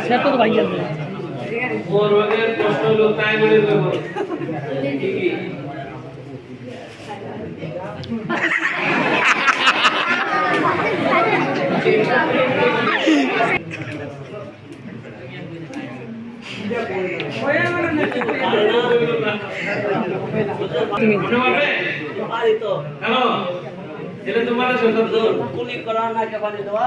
সেটা তো ভাই আছে ওর ওদের প্রশ্ন হলো তাই বলে দেব কি কি তুমি পারি তো হ্যালো এটা তোমার শব্দ কুলি করা না কে পারি দেওয়া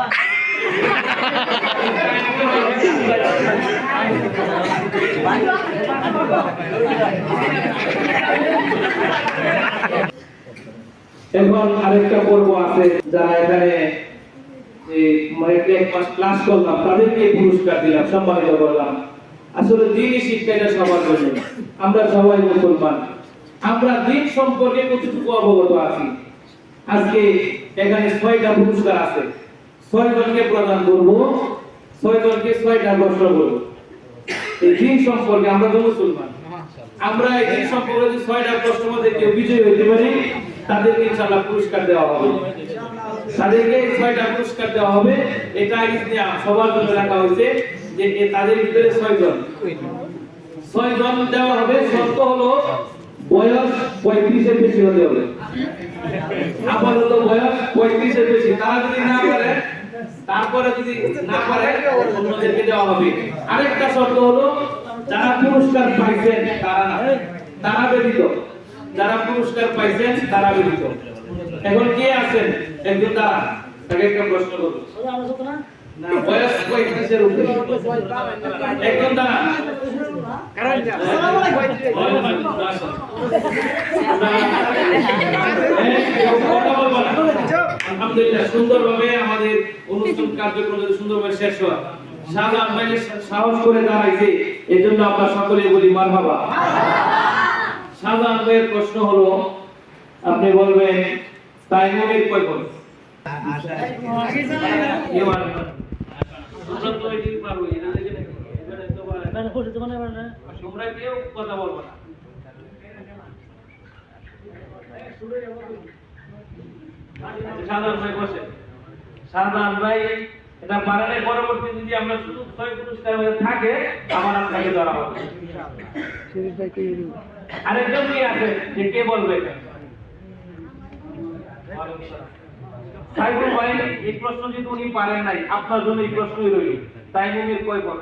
এখন আরেকটা পর্ব আছে যারা এখানে ক্লাস করলাম তাদেরকে পুরস্কার দিলাম সম্মানিত করলাম আসলে দিনই শিক্ষা এটা সবার জন্য আমরা সবাই মুসলমান আমরা দিন সম্পর্কে কতটুকু অবগত আছি আজকে এখানে 6টা পুরস্কার আছে 6 জনকে প্রদান করব 6 জনকে 6টা প্রশ্ন করব এই দিন সম্পর্কে আমরা তো মুসলমান আমরা এই দিন সম্পর্কে যদি 6টা প্রশ্নের মধ্যে কেউ বিজয়ী হতে পারি তাদেরকে ইনশাআল্লাহ পুরস্কার দেওয়া হবে তাদেরকে 6টা পুরস্কার দেওয়া হবে এটা ইসলাম সবার জন্য রাখা হয়েছে যে তাদের ভিতরে 6 জন দেওয়া হবে শর্ত হলো বয়স 35 এর বেশি হতে হবে আপাতত বয়স 35 এর বেশি তারা যদি না পারে তারপরে যদি না পারে অন্যদেরকে দেওয়া হবে আরেকটা শর্ত হলো যারা পুরস্কার পাইছেন তারা না তারা ব্যতীত যারা পুরস্কার পাইছেন তারা ব্যতীত এখন কে আছেন একজন তারা তাকে একটা প্রশ্ন করব না বয়স 35 এর উপরে একজন তারা কারণ আসসালামু আলাইকুম আলহামদুলিল্লাহ সুন্দরভাবে আমাদের অনুষ্ঠান কার্যক্রম সুন্দরভাবে শেষ হয় শাহজাহান ভাই সাহস করে দাঁড়াইছে এজন্য আমরা সকলেই বলি মারহাবা শাহজাহান ভাইয়ের প্রশ্ন হলো আপনি বলবেন তাইমুমের কয় বল তোমরা কেউ কথা বলবো না শাহজাহান ভাই বসে শাহজাহান ভাই এটা পারেন পরবর্তী যদি আমরা শুধু 6 পুরস্কার থাকে আমার আপনাকে ধরা হবে আরেকজন কি আছে যে কে বলবে সাইফুল ভাই এই প্রশ্ন যদি উনি পারেন নাই আপনার জন্য এই প্রশ্নই রইল তাইমুমের কয় বল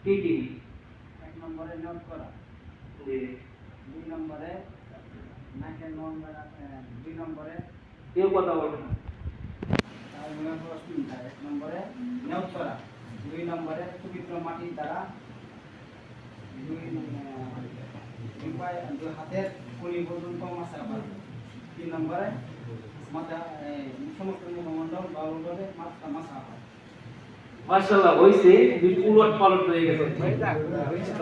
কি কি 1 নম্বরে নোট করা জি 2 নম্বরে নাকে নম্বর 2 নম্বরে কেউ কথা বলবে না তাইমুমের প্রশ্নটা 1 নম্বরে নোট করা 2 নম্বরে পবিত্র মাটি দ্বারা 2 হাতের কলি পর্যন্ত মাসা করা 3 নম্বরে মাথা সমস্ত মুখমণ্ডল বাহুভাবে মাসা করা মাশাআল্লাহ হইছে দুই উলট পালট হয়ে গেছে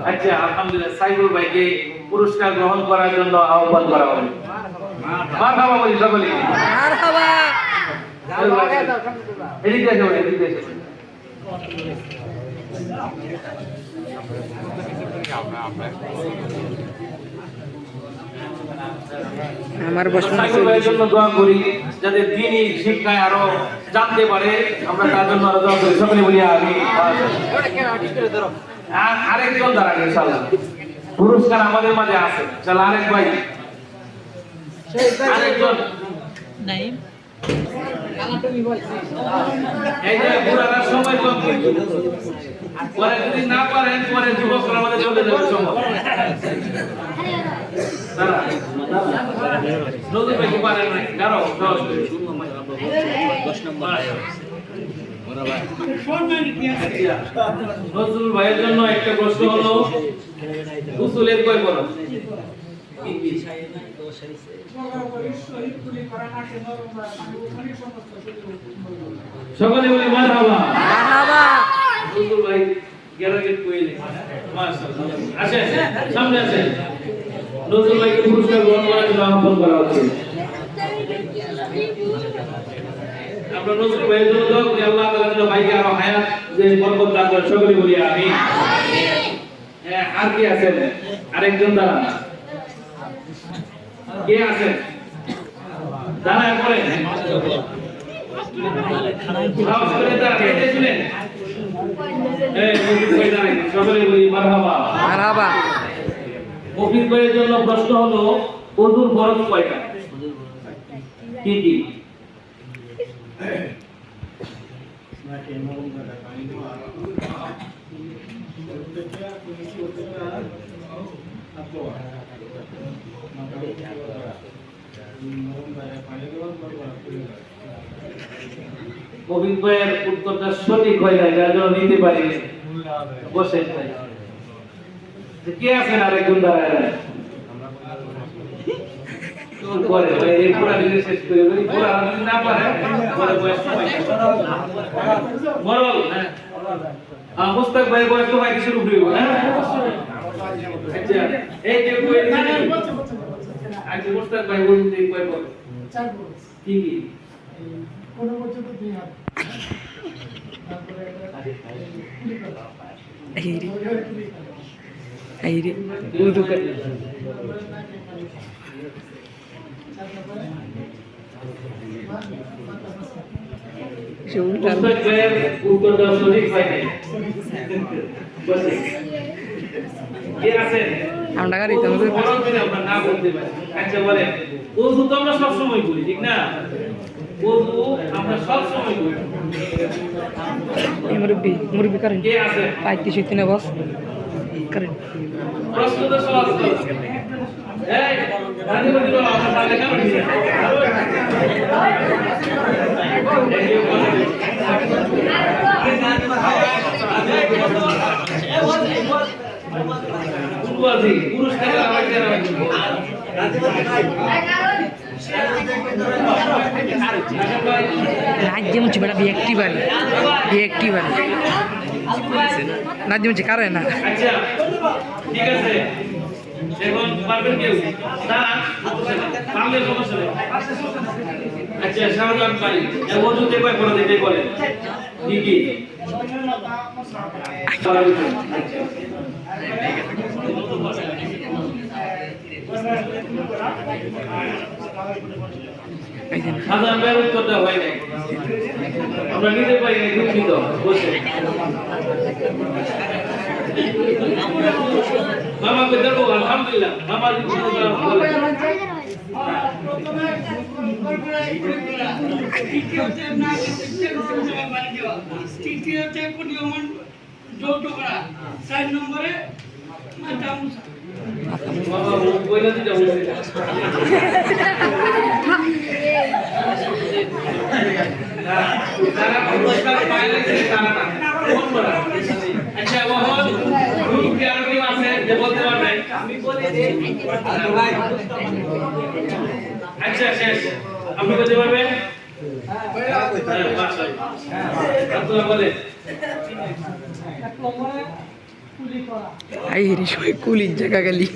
আচ্ছা আলহামদুলিল্লাহ সাইফুল ভাইকে পুরস্কার গ্রহণ করার জন্য আহ্বান করা হলো মারহাবা বলি সকলে মারহাবা এদিকে আসো এদিকে আসো আমার বসন সাইফুল ভাইয়ের জন্য দোয়া করি যাতে দ্বীনি শিক্ষায় আরো জানতে পারে আমরা তার জন্য আরো দোয়া করি সকলে বলি আমি আরেকজন দাঁড়ান ইনশাআল্লাহ পুরস্কার আমাদের মাঝে আছে চল আরেক ভাই আরেকজন নাই এই যে পুরাটা সময় কম পরে যদি না পারেন পরে যুবকরা আমাদের চলে যাবে সময় দাঁড়া নদী ভাই কি পারেন না কারো 10 নম্বর নজরুল ভাইয়ের জন্য একটা প্রশ্ন হলো উসুলের কয় বড় সকলে বলি মারহাবা মারহাবা নজরুল ভাই গ্যারাজেট কইলে মাশাআল্লাহ আসেন সামনে আসেন নজরুল ভাইকে পুরস্কার গ্রহণ করার জন্য আহ্বান করা হচ্ছে আমরা নজরুল ভাইয়ের জন্য দোয়া করি আল্লাহ তাআলা যেন ভাইকে আরো হায়াত যে বরকত দান করেন সকলে বলি আমিন হ্যাঁ আর কি আছেন আরেকজন দাঁড়ান কে আছেন দাঁড়ায় পড়েন সাহস করে দাঁড়ান কে ছিলেন এই মফিজ ভাই দাঁড়াইছে, সকলে বলি মারহাবা। মারহাবা। মফিজ ভাইয়ের জন্য প্রশ্ন হলো ওযুর ফরজ কয়টা? কি কি? মফিজ ভাইয়ের উত্তরটা সঠিক হয় না, যার জন্য নিতে পারিনি। বসেন ভাই। কে আছেন আরেকজন দাঁড়ায়? পরে ভাই এই পুরা জিনিস শেষ করে বলি, পুরা যদি না পারে পরে বয়স সময় মরল। হ্যাঁ মুস্তাক ভাই বয়স তো ভাই শুরু হইব। হ্যাঁ আচ্ছা এই যে কই আচ্ছা মুস্তাক ভাই বলুন যে কয় বল? 4 বল। কি কি? কোন বছর তো 2 হাত। তারপরে আইরে উদু করে মুস্তাক ভাইয়ের উত্তরটা সঠিক হয় নাই। বসে কে আছেন? আমরা গাড়ি তো আমাদের বড় দিনে আমরা না বলতে পারি। আচ্ছা বলেন ওযু তো আমরা সব সময় করি, ঠিক না? ওযু আমরা সব সময় করি। মুরব্বি করেন কে আছে? পাইতে শিখতে না বস করেন। প্রশ্ন তো সহজ। এই রাজি বলি বলো আমরা পারলে কেন দিছি? পুরুষবাজি পুরস্কার আমাকে দেওয়া হবে। রাজ্য মুচি বেটা বিএক্টিভ রাজ্য মুচি কারে না। আচ্ছা ঠিক আছে, এখন পারবেন কেউ? দাঁড়ান, পারলে সমস্যা নেই। আচ্ছা শাহজাহান পারি ওযুতে কয় করে দিতে বলেন কি কি? শাহজাহান ভাইয়ের উত্তরটা হয় নাই, আমরা নিতে পারি নাই, দুঃখিত। বসে মামাকে দেবো আলহামদুলিল্লাহ। মামা আচ্ছা বলতে পারবেন? আচ্ছা শেষ, আপনি বলতে পারবেন? বলে আই হেরি সবাই কুলির জায়গা গেলি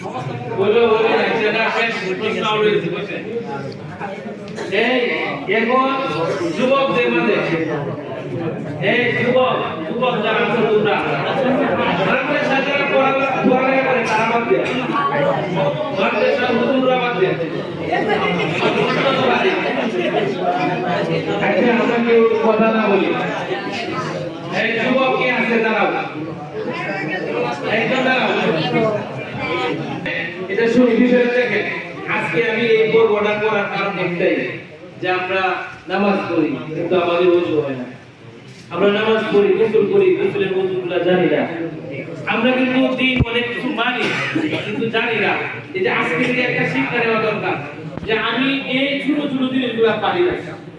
এখন যুবকদের মাঝে এই যুবক যারা আছে তোমরা মাদ্রাসা যারা পড়ালেখা করে তারা বাদ দেয়, মাদ্রাসা হুজুররা বাদ দেয়। আচ্ছা আমরা কেউ কথা না বলি। এই যুবক কে আছে দাঁড়াও, একজন দাঁড়াও। এটা শুনি বিষয়টা দেখেন। আজকে আমি এই পর্বটা করার কারণ একটাই যে আমরা নামাজ পড়ি কিন্তু আমাদের ওযু হয় না। আমরা নামাজ পড়ি, গোসল করি, গোসলের ওযুগুলো জানি না। আমরা কিন্তু দিন অনেক কিছু মানি কিন্তু জানি না। এই যে আজকে থেকে একটা শিক্ষা নেওয়া দরকার যে আমি এই ছোট ছোট জিনিসগুলো পারি না।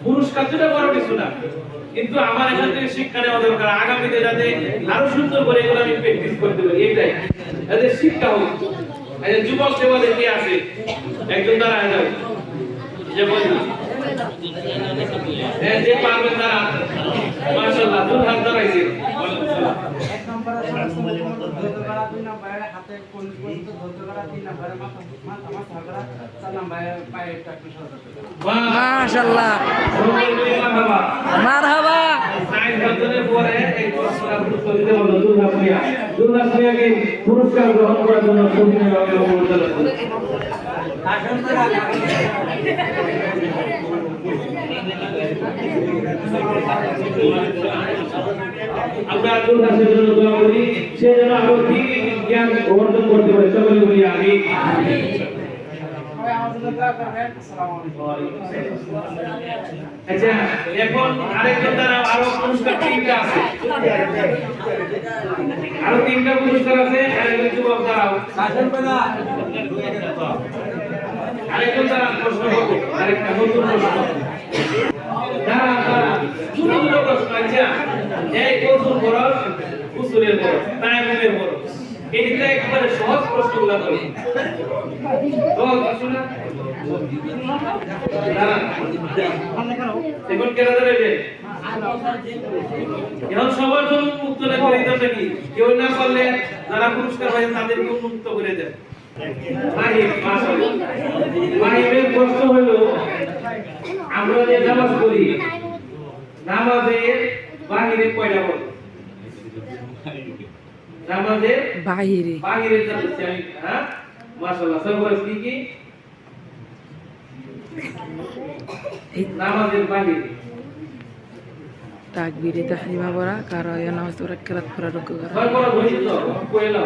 পুরস্কার যেটা বড় কিছু না, কিন্তু আমার এখান থেকে শিক্ষা নেওয়া দরকার আগামীতে যাতে আরো সুন্দর করে এগুলো আমি প্র্যাকটিস করতে পারি। এটাই যাতে শিক্ষা হোক। এই যুবক সেবাদের কে আছে একজন দাঁড়ায় যাও, যে বলুন যে পারবেন তারা মাশাআল্লাহ দুই হাত দাঁড়াইছে। এক নম্বরে ধরতে করা, দুই নম্বরে হাতে কোন পর্যন্ত ধরতে করা, তিন নম্বরে মাথা করা, চার নম্বরে পায়ে একটু সরতে করা। মাশাআল্লাহ মারহাবা। পুরস্কার গ্রহণ করার জন্য আমরা আব্দুল হাসের জন্য দোয়া করি সে যেন আরো দিন জ্ঞান অর্জন করতে পারে সকলে বলি আমিন। সবাই আমার জন্য দোয়া করবেন। আসসালামু আলাইকুম। আচ্ছা এখন আরেকজন দ্বারা আরো পুরস্কার তিনটা আছে, আরো তিনটা পুরস্কার আছে। আরেকজন যুবক দ্বারাও আরেকজন দ্বারা প্রশ্ন করবো, আরেকটা নতুন প্রশ্ন দ্বারা সুন্দর প্রশ্ন। আচ্ছা এই কৌশল খরচ উসুলের খরচ তায়ামুমের খরচ এইটা একবারে সহজ প্রশ্নগুলো করে সহজ প্রশ্ন না দাঁড়ান। এখন কেন দাঁড়াবে এখন সবার জন্য মুক্ত না করে দিতে কি কেউ না করলে যারা পুরস্কার পায় তাদেরকে উন্মুক্ত করে দেন। মাহিমের প্রশ্ন হলো আমরা যে নামাজ পড়ি নামাজের বাহিরে কয়টা বল? নামাজের বাহিরে বাহিরে যাচ্ছে আমি হ্যাঁ মাশাআল্লাহ সবাই কি কি নামাজের বাহিরে তাকবীরে তাহরিমা পড়া, কারো নামাজ পড়া, কিরাত পড়া, রুকু করা। ছয় বড় হইছে তো কইলা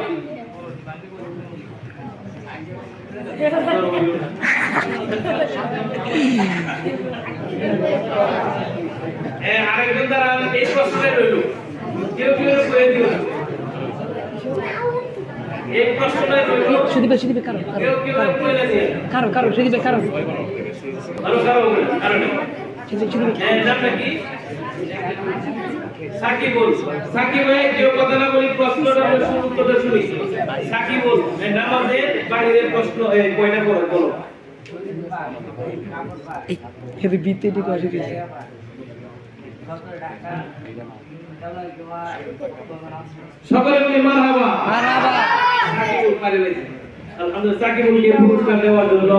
আরেকজন দ্বারা এই প্রশ্নে রইল কেউ কেউ কয়ে দিল এই প্রশ্নে রইল সুদীপে কারো কেউ কেউ কইলা দিয়ে সুদীপে কারো কারো সুদীপে নামটা কি সাকিবুল। সাকিব ভাই কেউ কথা না বলি প্রশ্নটা উত্তরটা শুনি। সাকিবুল নামাজের বাহিরের প্রশ্ন কয়টা করে বলো? এই বিতেটি কষে দিয়েছে। সকলে বলি মারহাবা মারহাবা। সাকিবুল পারে লাইছে। আলহামদুলিল্লাহ সাকিবুলকে পুরস্কার দেওয়ার জন্য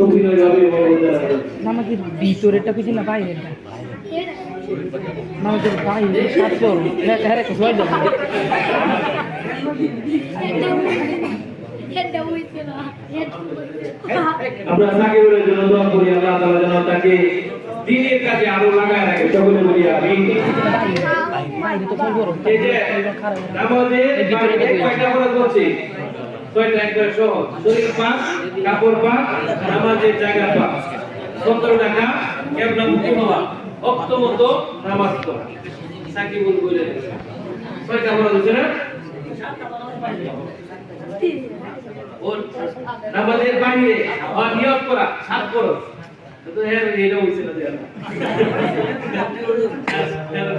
অভিনয়ভাবে অনুরোধ জানাই। নামাজের ভিতরেরটা কিছু না বাইরেরটা। নামাজের বাইরে সাত পড়ো হ্যাঁ সবাই যাবে। আমরা সাকিবুলের জন্য দোয়া করি আল্লাহ তাআলা যেন তাকে দ্বীনের কাজে আরো লাগায় রাখে সকলে বলি আমিন। বাইরে তো সবাই পড়ো। এই যে নামাজের ভিতরে কয়টা ফরজ হচ্ছে? ছয়টা একবার সহজ। শরীর পাক, কাপড় পাক, নামাজের জায়গা পাক। 17 টাকা কেবলা মুক্তি হওয়া, ওয়াক্ত মতো নামাজ পড়া। সাকিবুল বলে ছয়টা ফরজ হচ্ছে না? ওর নামাজের বাইরে নিয়ত করা 7 ফরজ। তো এর এটা হইছে না দেয়া।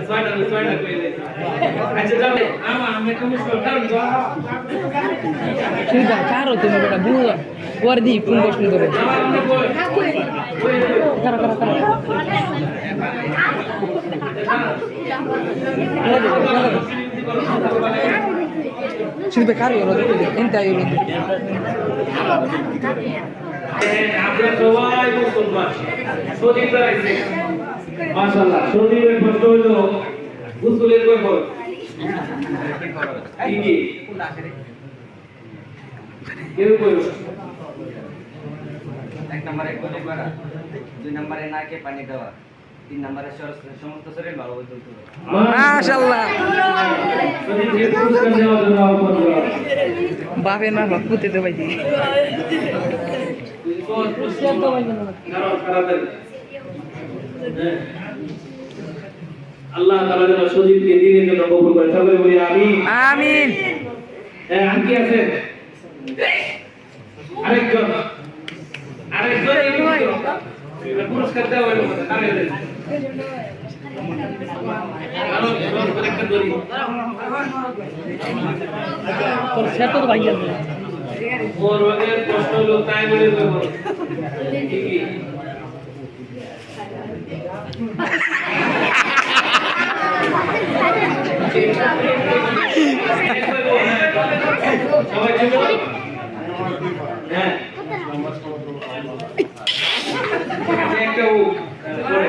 ছয়টা কইলে। আচ্ছা যাবে আমি একটু মুশকিল কারণ সুদীপা কারো তুমি বেটা বুঝো ওর দি কোন প্রশ্ন করে কারো সুদীপা কারো ওর এন্টা ইউরো আমরা সবাই মুসলমান সজীব দাঁড়াইছে মাশাআল্লাহ। সজীবের প্রশ্ন হলো গোসলের ব্যাপার কি কেউ কইলো 1 নম্বরে গোসল করা, 2 নম্বরে নাকে পানি দেওয়া, 3 নম্বরে সমস্ত শরীর ভালো হয়ে চলতে হবে। মাশাআল্লাহ। সজীবকে পুরস্কার দেওয়ার জন্য আহ্বান করা। বাপের মা বাপ পুতে তো পাইছি আল্লাহ তাআলা যেন সজীবকে দ্বীনের জন্য কবুল করে সকলে বলি আমিন। আমিন। আর কি আছে? আরেকজন পুরস্কার দেওয়া হলো আরেকজন তোর সেট তো ভাই যাবে ওর ওদের প্রশ্ন হলো তাই বলে দেবো কি সবাই ঠিক আছে? হ্যাঁ একটা ও পড়ে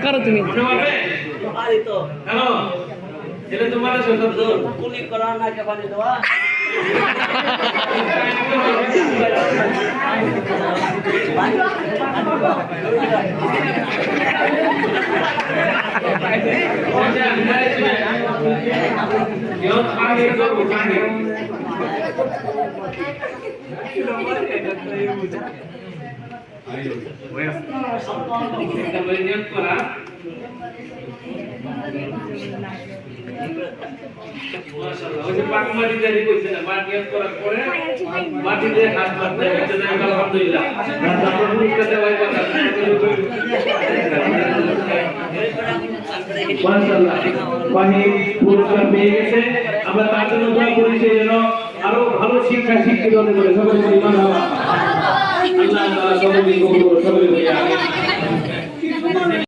কারো তুমি হ্যালো এটা তোমার সত্য কুলি করা না কে পানি দেওয়া পুরস্কার পেয়ে গেছে আমরা তার জন্য দোয়া করি সে যেন আরো ভালো শিক্ষা শিক্ষিত হতে পারে সকলে পরিমাণ হওয়া আল্লাহ সকলকে কবুল করুন সকলে